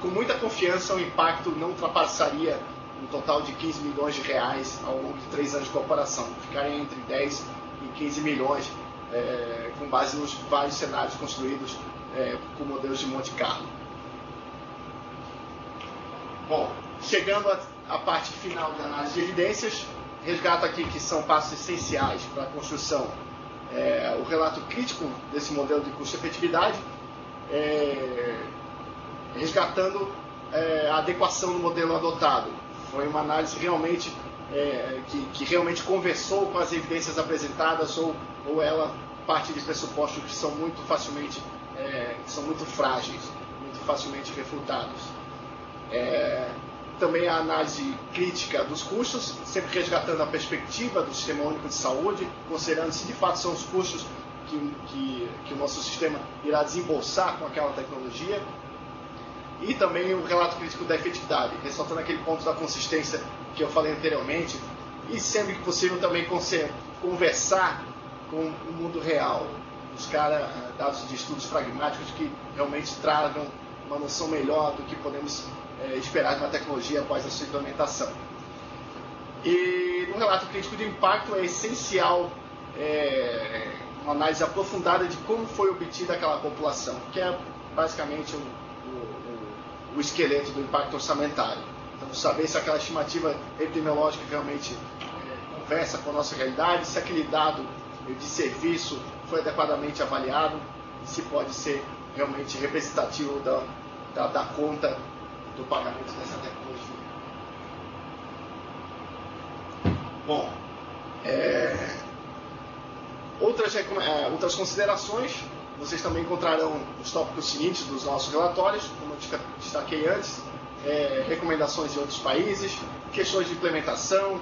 com muita confiança o impacto não ultrapassaria um total de 15 milhões de reais ao longo de 3 anos de operação, ficaria entre 10 e 15 milhões com base nos vários cenários construídos com modelos de Monte Carlo. Bom, chegando à parte final da análise de evidências, resgato aqui que são passos essenciais para a construção. O relato crítico desse modelo de custo-efetividade, resgatando a adequação do modelo adotado. Foi uma análise realmente que realmente conversou com as evidências apresentadas ou ela parte de pressupostos que são muito facilmente são muito frágeis, muito facilmente refutados. Também a análise crítica dos custos, sempre resgatando a perspectiva do Sistema Único de Saúde, considerando se de fato são os custos que o nosso sistema irá desembolsar com aquela tecnologia. E também o relato crítico da efetividade, ressaltando aquele ponto da consistência que eu falei anteriormente, e sempre que possível também conversar com o mundo real, buscar dados de estudos pragmáticos que realmente tragam uma noção melhor do que podemos esperar de uma tecnologia após a sua implementação. E no relato crítico de impacto é essencial uma análise aprofundada de como foi obtida aquela população, que é basicamente o esqueleto do impacto orçamentário. Então, saber se aquela estimativa epidemiológica realmente conversa com a nossa realidade, se aquele dado de serviço foi adequadamente avaliado, e se pode ser realmente representativo da conta do pagamento dessa tecnologia. Bom, outras considerações, vocês também encontrarão os tópicos seguintes dos nossos relatórios, como eu destaquei antes, recomendações de outros países, questões de implementação,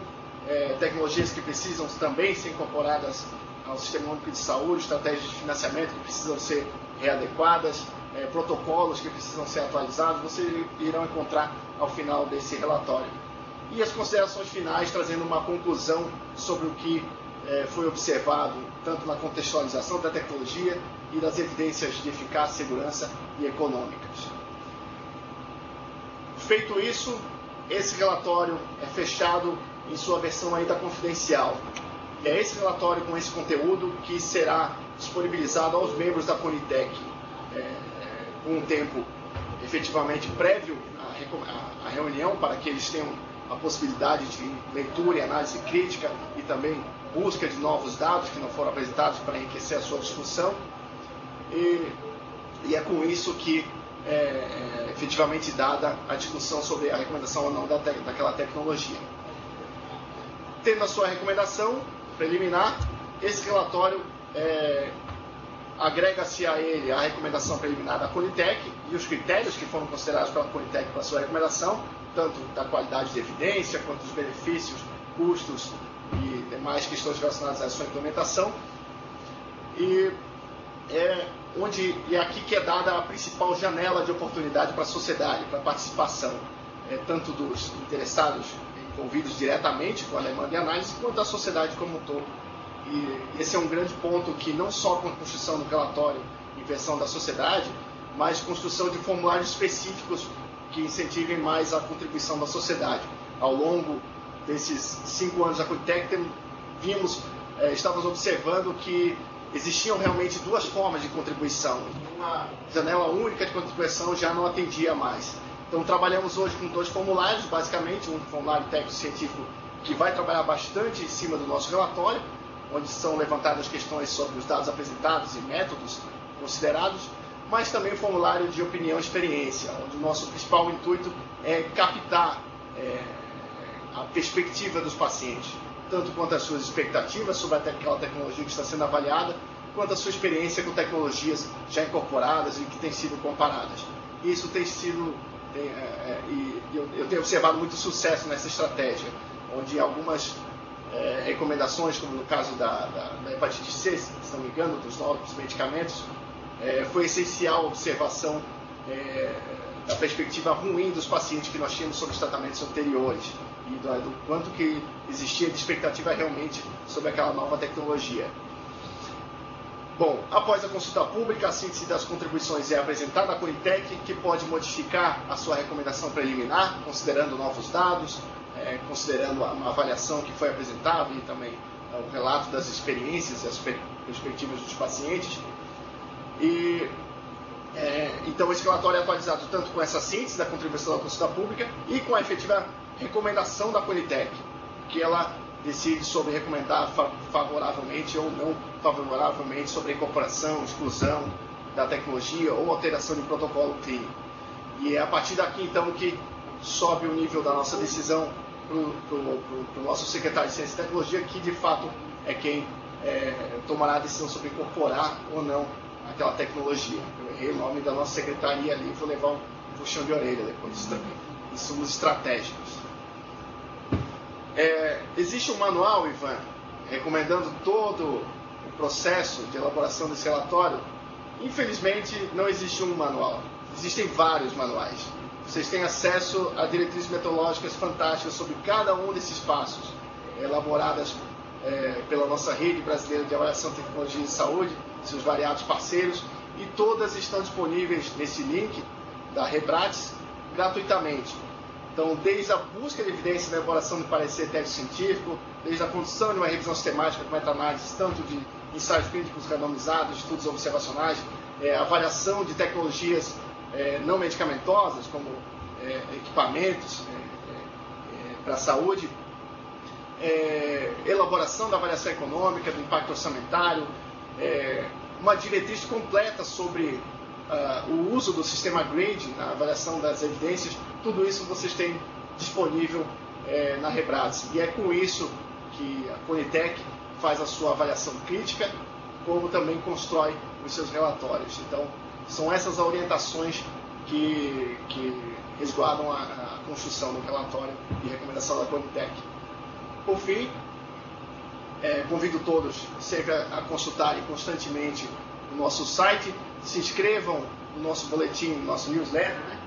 tecnologias que precisam também ser incorporadas ao Sistema Único de Saúde, estratégias de financiamento que precisam ser readequadas, protocolos que precisam ser atualizados, vocês irão encontrar ao final desse relatório. E as considerações finais, trazendo uma conclusão sobre o que foi observado, tanto na contextualização da tecnologia e das evidências de eficácia, segurança e econômicas. Feito isso, esse relatório é fechado em sua versão ainda confidencial. E é esse relatório com esse conteúdo que será disponibilizado aos membros da Conitec com um tempo efetivamente prévio à reunião, para que eles tenham a possibilidade de leitura e análise crítica e também busca de novos dados que não foram apresentados para enriquecer a sua discussão. E é com isso que efetivamente dada a discussão sobre a recomendação ou não daquela tecnologia. Tendo a sua recomendação preliminar, esse relatório agrega-se a ele a recomendação preliminar da Conitec e os critérios que foram considerados pela Conitec para a sua recomendação, tanto da qualidade de evidência, quanto dos benefícios, custos e demais questões relacionadas à sua implementação. E é aqui que é dada a principal janela de oportunidade para a sociedade, para a participação, tanto dos interessados envolvidos diretamente com a demanda e análise, quanto da sociedade como um todo. E esse é um grande ponto que não só com a construção do relatório em versão da sociedade, mas construção de formulários específicos que incentivem mais a contribuição da sociedade. Ao longo desses 5 anos da Conitec, estávamos observando que existiam realmente 2 formas de contribuição. Uma janela única de contribuição já não atendia mais. Então trabalhamos hoje com 2 formulários, basicamente, um formulário técnico-científico que vai trabalhar bastante em cima do nosso relatório, onde são levantadas questões sobre os dados apresentados e métodos considerados, mas também um formulário de opinião e experiência, onde o nosso principal intuito é captar a perspectiva dos pacientes, tanto quanto as suas expectativas sobre aquela tecnologia que está sendo avaliada, quanto a sua experiência com tecnologias já incorporadas e que têm sido comparadas. Isso tem sido, eu tenho observado muito sucesso nessa estratégia, onde algumas recomendações, como no caso da hepatite C, se não me engano, dos novos medicamentos, foi essencial a observação da perspectiva ruim dos pacientes que nós tínhamos sobre os tratamentos anteriores e do quanto que existia de expectativa realmente sobre aquela nova tecnologia. Bom, após a consulta pública, a síntese das contribuições é apresentada à Conitec, que pode modificar a sua recomendação preliminar, considerando novos dados, considerando uma avaliação que foi apresentada e também o relato das experiências e as perspectivas dos pacientes. Então, esse relatório é atualizado tanto com essa síntese da contribuição da consulta pública e com a efetiva recomendação da Conitec, que ela decide sobre recomendar favoravelmente ou não favoravelmente sobre a incorporação, exclusão da tecnologia ou alteração de protocolo clínico. E é a partir daqui, então, que sobe o nível da nossa decisão para o nosso secretário de Ciência e Tecnologia, que de fato é quem tomará a decisão sobre incorporar ou não aquela tecnologia. Eu errei o nome da nossa secretaria ali, vou levar um puxão de orelha depois também. Insumos estratégicos. Existe um manual, Ivan, recomendando todo o processo de elaboração desse relatório. Infelizmente, não existe um manual. Existem vários manuais. Vocês têm acesso a diretrizes metodológicas fantásticas sobre cada um desses passos, elaboradas pela nossa rede brasileira de avaliação de tecnologia de saúde, seus variados parceiros, e todas estão disponíveis nesse link da Rebrates gratuitamente. Então, desde a busca de evidência na elaboração de parecer técnico-científico, desde a condução de uma revisão sistemática com meta-análise, tanto de ensaios clínicos randomizados, estudos observacionais, avaliação de tecnologias não medicamentosas, como equipamentos para a saúde, elaboração da avaliação econômica, do impacto orçamentário, uma diretriz completa sobre o uso do sistema GRADE na avaliação das evidências. Tudo isso vocês têm disponível na Rebrates. E é com isso que a Conitec faz a sua avaliação crítica, como também constrói os seus relatórios. Então, são essas orientações que resguardam a construção do relatório e recomendação da Conitec. Por fim, convido todos sempre a consultarem constantemente o nosso site, se inscrevam no nosso boletim, no nosso newsletter, né?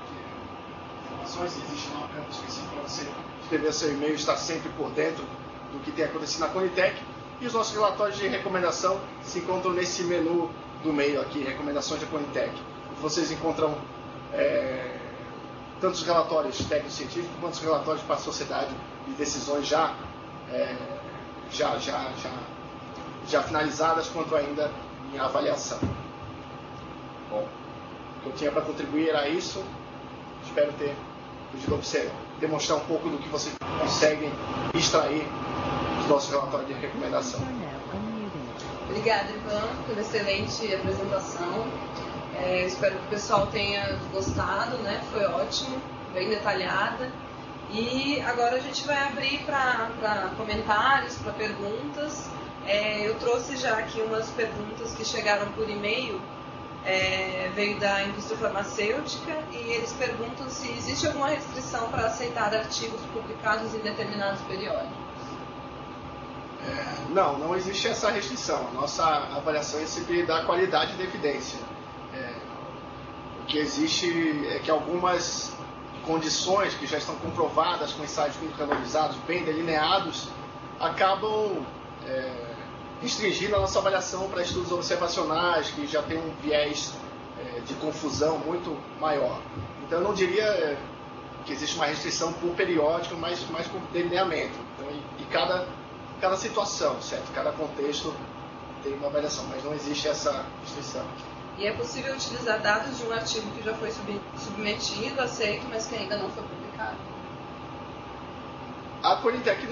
Informações, existe um campo específico para você escrever seu e-mail e estar sempre por dentro do que tem acontecido na Conitec. E os nossos relatórios de recomendação se encontram nesse menu do meio aqui, recomendações da Conitec. Vocês encontram tanto os relatórios técnico-científicos quanto os relatórios para a sociedade de decisões já finalizadas, quanto ainda em avaliação. Bom, o que eu tinha para contribuir era isso. Espero ter podido demonstrar um pouco do que vocês conseguem extrair do nosso relatório de recomendação. Obrigada, Ivan, pela excelente apresentação. Espero que o pessoal tenha gostado, né? Foi ótimo, bem detalhada. E agora a gente vai abrir para comentários, para perguntas. Eu trouxe já aqui umas perguntas que chegaram por e-mail, veio da indústria farmacêutica, e eles perguntam se existe alguma restrição para aceitar artigos publicados em determinados periódicos. Não existe essa restrição. A nossa avaliação é sempre da qualidade da evidência. O que existe é que algumas condições que já estão comprovadas com ensaios clínicos randomizados, bem delineados, acabam restringindo a nossa avaliação para estudos observacionais, que já tem um viés de confusão muito maior. Então, eu não diria que existe uma restrição por periódico, mas por delineamento. Então, e cada situação, certo? Cada contexto tem uma avaliação, mas não existe essa restrição. E é possível utilizar dados de um artigo que já foi submetido, aceito, mas que ainda não foi publicado? A Conitec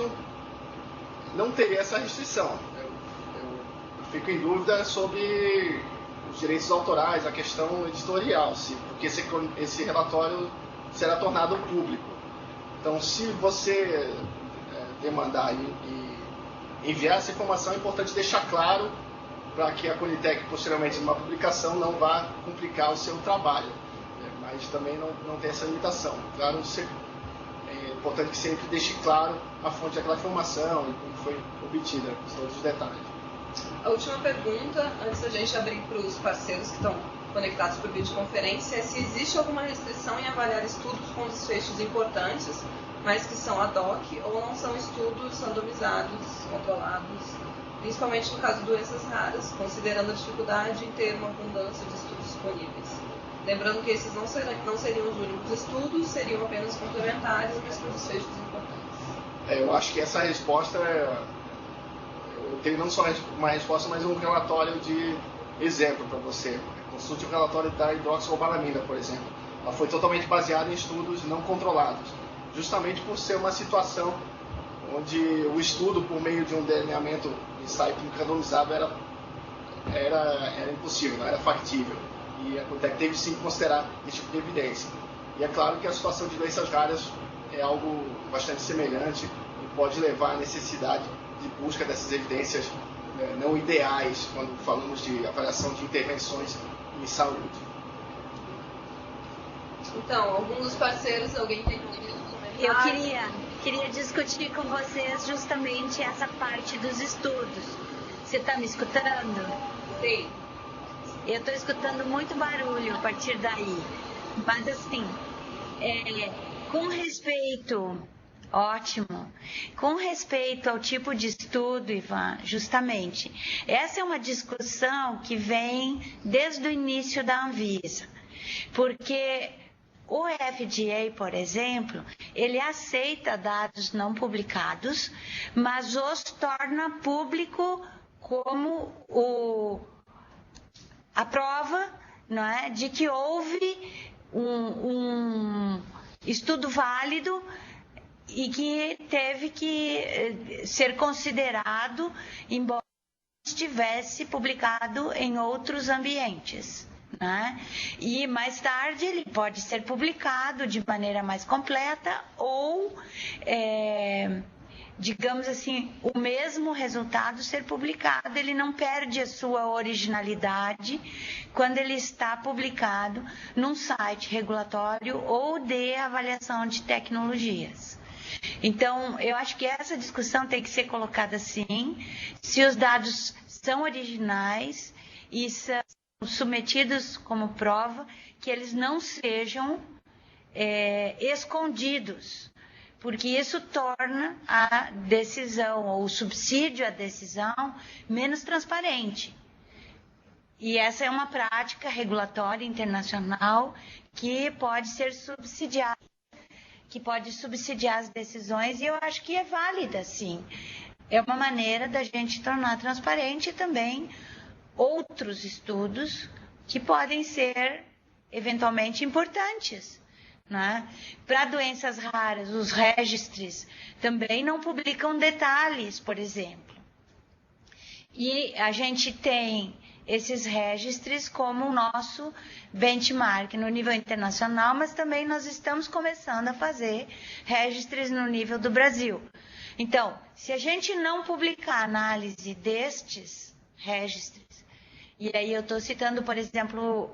não teria essa restrição. Eu fico em dúvida sobre os direitos autorais, a questão editorial, porque esse relatório será tornado público. Então, se você demandar e enviar essa informação, é importante deixar claro para que a Conitec, posteriormente, numa publicação, não vá complicar o seu trabalho. Mas também não tem essa limitação. Claro, é importante que sempre deixe claro a fonte daquela informação e como foi obtida, todos os detalhes. A última pergunta, antes da gente abrir para os parceiros que estão conectados por videoconferência, é se existe alguma restrição em avaliar estudos com desfechos importantes, mas que são ad hoc, ou não são estudos randomizados, controlados, principalmente no caso de doenças raras, considerando a dificuldade em ter uma abundância de estudos disponíveis. Lembrando que esses não seriam os únicos estudos, seriam apenas complementares, mas com desfechos importantes. Eu acho que essa resposta eu tenho não só uma resposta, mas um relatório de exemplo para você. Consulte o relatório da hidroxicobalamina, por exemplo. Ela foi totalmente baseada em estudos não controlados, justamente por ser uma situação onde o estudo por meio de um delineamento de ensaio clínico randomizado era impossível, não era factível. E a Conitec teve sim que considerar esse tipo de evidência. E é claro que a situação de doenças raras é algo bastante semelhante e pode levar à necessidade de busca dessas evidências não ideais quando falamos de avaliação de intervenções em saúde. Então, algum dos parceiros, alguém tem Eu queria discutir com vocês justamente essa parte dos estudos. Você está me escutando? Sim. Eu estou escutando muito barulho a partir daí. Mas assim, com respeito, ótimo, com respeito ao tipo de estudo, Ivan, justamente, essa é uma discussão que vem desde o início da Anvisa. Porque o FDA, por exemplo, ele aceita dados não publicados, mas os torna público como a prova, não é, de que houve um estudo válido e que teve que ser considerado, embora estivesse publicado em outros ambientes. Né? E mais tarde ele pode ser publicado de maneira mais completa ou, digamos assim, o mesmo resultado ser publicado. Ele não perde a sua originalidade quando ele está publicado num site regulatório ou de avaliação de tecnologias. Então, eu acho que essa discussão tem que ser colocada assim, se os dados são originais e são submetidos como prova, que eles não sejam escondidos, porque isso torna a decisão ou o subsídio à decisão menos transparente. E essa é uma prática regulatória internacional que pode ser subsidiada, que pode subsidiar as decisões, e eu acho que é válida, sim. É uma maneira da gente tornar transparente também outros estudos que podem ser eventualmente importantes. Né? Para doenças raras, os registries também não publicam detalhes, por exemplo. E a gente tem esses registries como o nosso benchmark no nível internacional, mas também nós estamos começando a fazer registries no nível do Brasil. Então, se a gente não publicar a análise destes registries, e aí eu estou citando, por exemplo,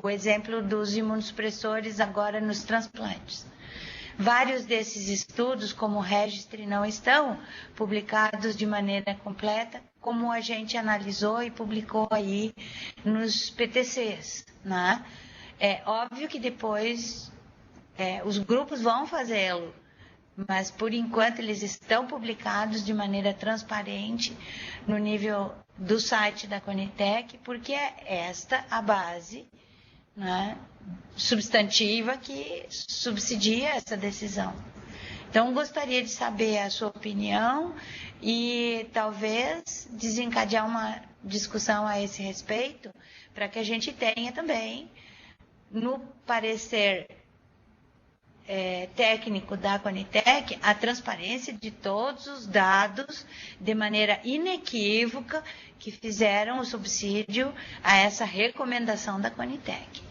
o exemplo dos imunossupressores agora nos transplantes. Vários desses estudos, como o registry, não estão publicados de maneira completa, como a gente analisou e publicou aí nos PTCs. Né? É óbvio que depois os grupos vão fazê-lo, mas por enquanto eles estão publicados de maneira transparente no nível do site da Conitec, porque é esta a base, né, substantiva que subsidia essa decisão. Então, gostaria de saber a sua opinião e talvez desencadear uma discussão a esse respeito, para que a gente tenha também, no parecer técnico da Conitec a transparência de todos os dados de maneira inequívoca que fizeram o subsídio a essa recomendação da Conitec.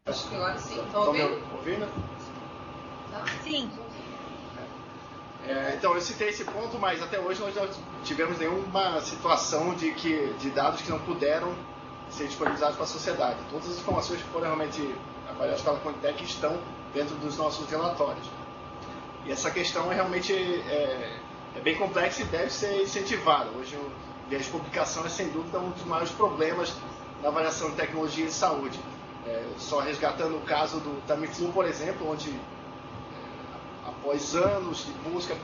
Acho que agora sim. Estão me ouvindo? Sim. Então, eu citei esse ponto, mas até hoje nós não tivemos nenhuma situação de dados que não puderam ser disponibilizados para a sociedade. Todas as informações que foram realmente avaliadas pela Conitec estão dentro dos nossos relatórios. E essa questão realmente é bem complexa e deve ser incentivada. Hoje, o viés de publicação é, sem dúvida, um dos maiores problemas na avaliação de tecnologia de saúde. Só resgatando o caso do Tamiflu, por exemplo, onde após anos de busca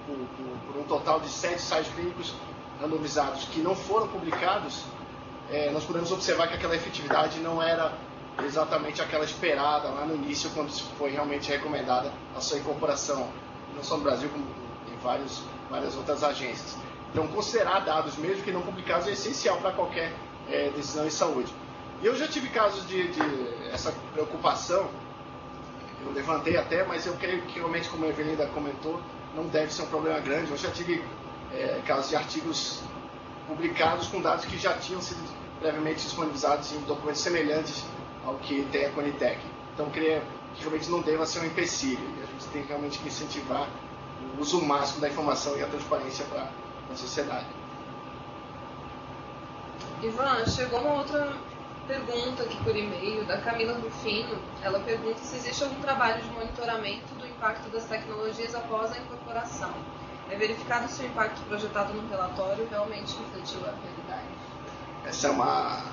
por um total de 7 ensaios clínicos randomizados que não foram publicados, nós podemos observar que aquela efetividade não era exatamente aquela esperada lá no início, quando foi realmente recomendada a sua incorporação, não só no Brasil, como em várias outras agências. Então, considerar dados, mesmo que não publicados, é essencial para qualquer decisão em saúde. E eu já tive casos de essa preocupação, eu levantei até, mas eu creio que realmente, como a Evelinda comentou, não deve ser um problema grande. Eu já tive casos de artigos publicados com dados que já tinham sido previamente disponibilizados em documentos semelhantes ao que tem a Conitec. Então, eu creio que realmente não deva ser um empecilho. E a gente tem realmente que incentivar o uso máximo da informação e a transparência para a sociedade. Ivan, chegou uma outra pergunta aqui por e-mail da Camila Rufino. Ela pergunta se existe algum trabalho de monitoramento do impacto das tecnologias após a incorporação. É verificado se o impacto projetado no relatório realmente refletiu a realidade? Essa é uma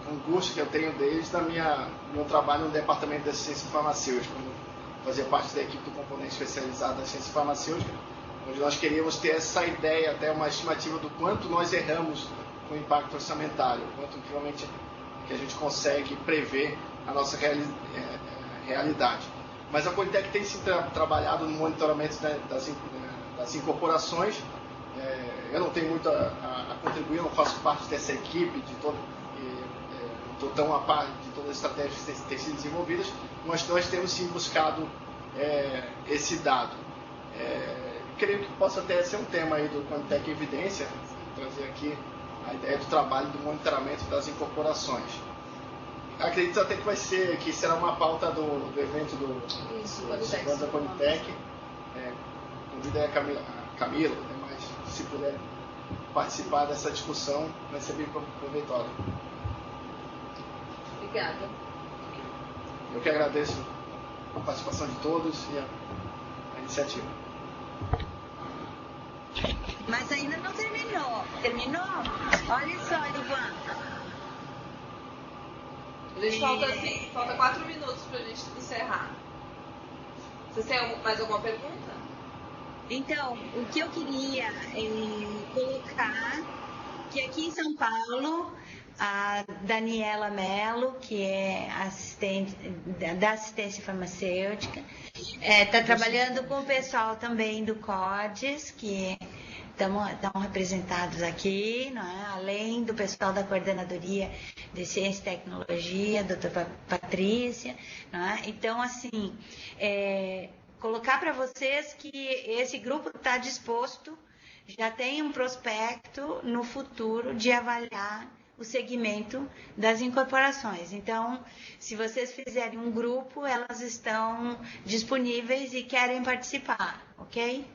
angústia que eu tenho desde meu trabalho no departamento de ciência farmacêutica, quando fazia parte da equipe do componente especializado da ciência farmacêutica, onde nós queríamos ter essa ideia, até uma estimativa do quanto nós erramos com o impacto orçamentário, quanto realmente que a gente consegue prever a nossa realidade. Mas a Conitec tem se trabalhado no monitoramento das incorporações. Eu não tenho muito a contribuir, eu não faço parte dessa equipe, estou tão a par de todas as estratégias que têm sido desenvolvidas, mas nós temos sim buscado esse dado. Creio que possa até ser um tema aí do Conitec Evidência, trazer aqui a ideia do trabalho do monitoramento das incorporações. Acredito até que será uma pauta do evento do da Conitec. Convido a Camila, mas se puder participar dessa discussão, vai ser bem proveitosa. Obrigada. Eu que agradeço a participação de todos e a iniciativa. Mas ainda não terminou. Terminou? Olha só, Ivan. A gente falta 4 minutos para a gente encerrar. Vocês têm mais alguma pergunta? Então, o que eu queria colocar, que aqui em São Paulo, a Daniela Mello, que é assistente da assistência farmacêutica, está trabalhando com o pessoal também do CODES, que estão representados aqui, não é? Além do pessoal da Coordenadoria de Ciência e Tecnologia, a doutora Patrícia. Não é? Então, assim, colocar para vocês que esse grupo está disposto, já tem um prospecto no futuro de avaliar o segmento das incorporações. Então, se vocês fizerem um grupo, elas estão disponíveis e querem participar, ok?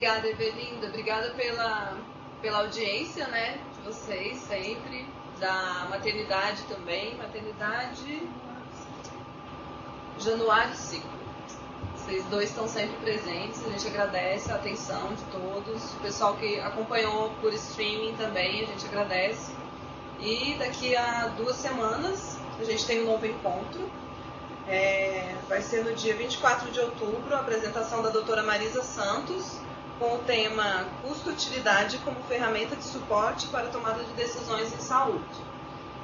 Obrigada, Evelinda. Obrigada pela audiência, né, de vocês sempre, da maternidade também. Maternidade, Januário Ciclo. Vocês dois estão sempre presentes, a gente agradece a atenção de todos. O pessoal que acompanhou por streaming também, a gente agradece. E daqui a 2 semanas a gente tem um novo encontro. Vai ser no dia 24 de outubro, a apresentação da doutora Marisa Santos, com o tema Custo-Utilidade como ferramenta de suporte para a tomada de decisões em saúde.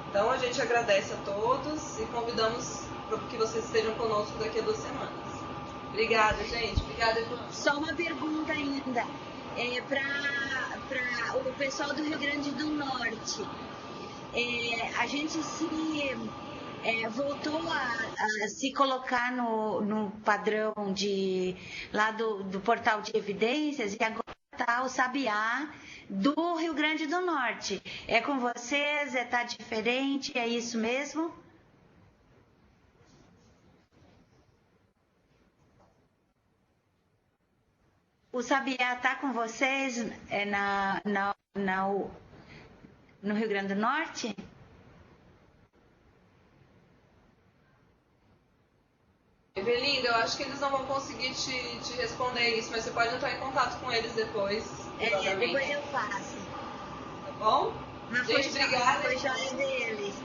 Então a gente agradece a todos e convidamos para que vocês estejam conosco daqui a 2 semanas. Obrigada, gente. Obrigada, Evandro. Só uma pergunta ainda. Para o pessoal do Rio Grande do Norte, a gente voltou a se colocar no padrão lá do portal de evidências, e agora está o Sabiá do Rio Grande do Norte. É com vocês? Está diferente? É isso mesmo? O Sabiá está com vocês no Rio Grande do Norte? Evelinda, eu acho que eles não vão conseguir te responder isso, mas você pode entrar em contato com eles depois. Depois eu faço. Tá bom? Mas gente, obrigada. Foi joia deles.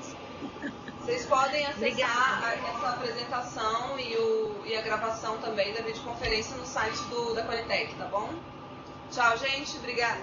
Vocês podem acessar essa apresentação e a gravação também da videoconferência no site da Politec, tá bom? Tchau, gente. Obrigada.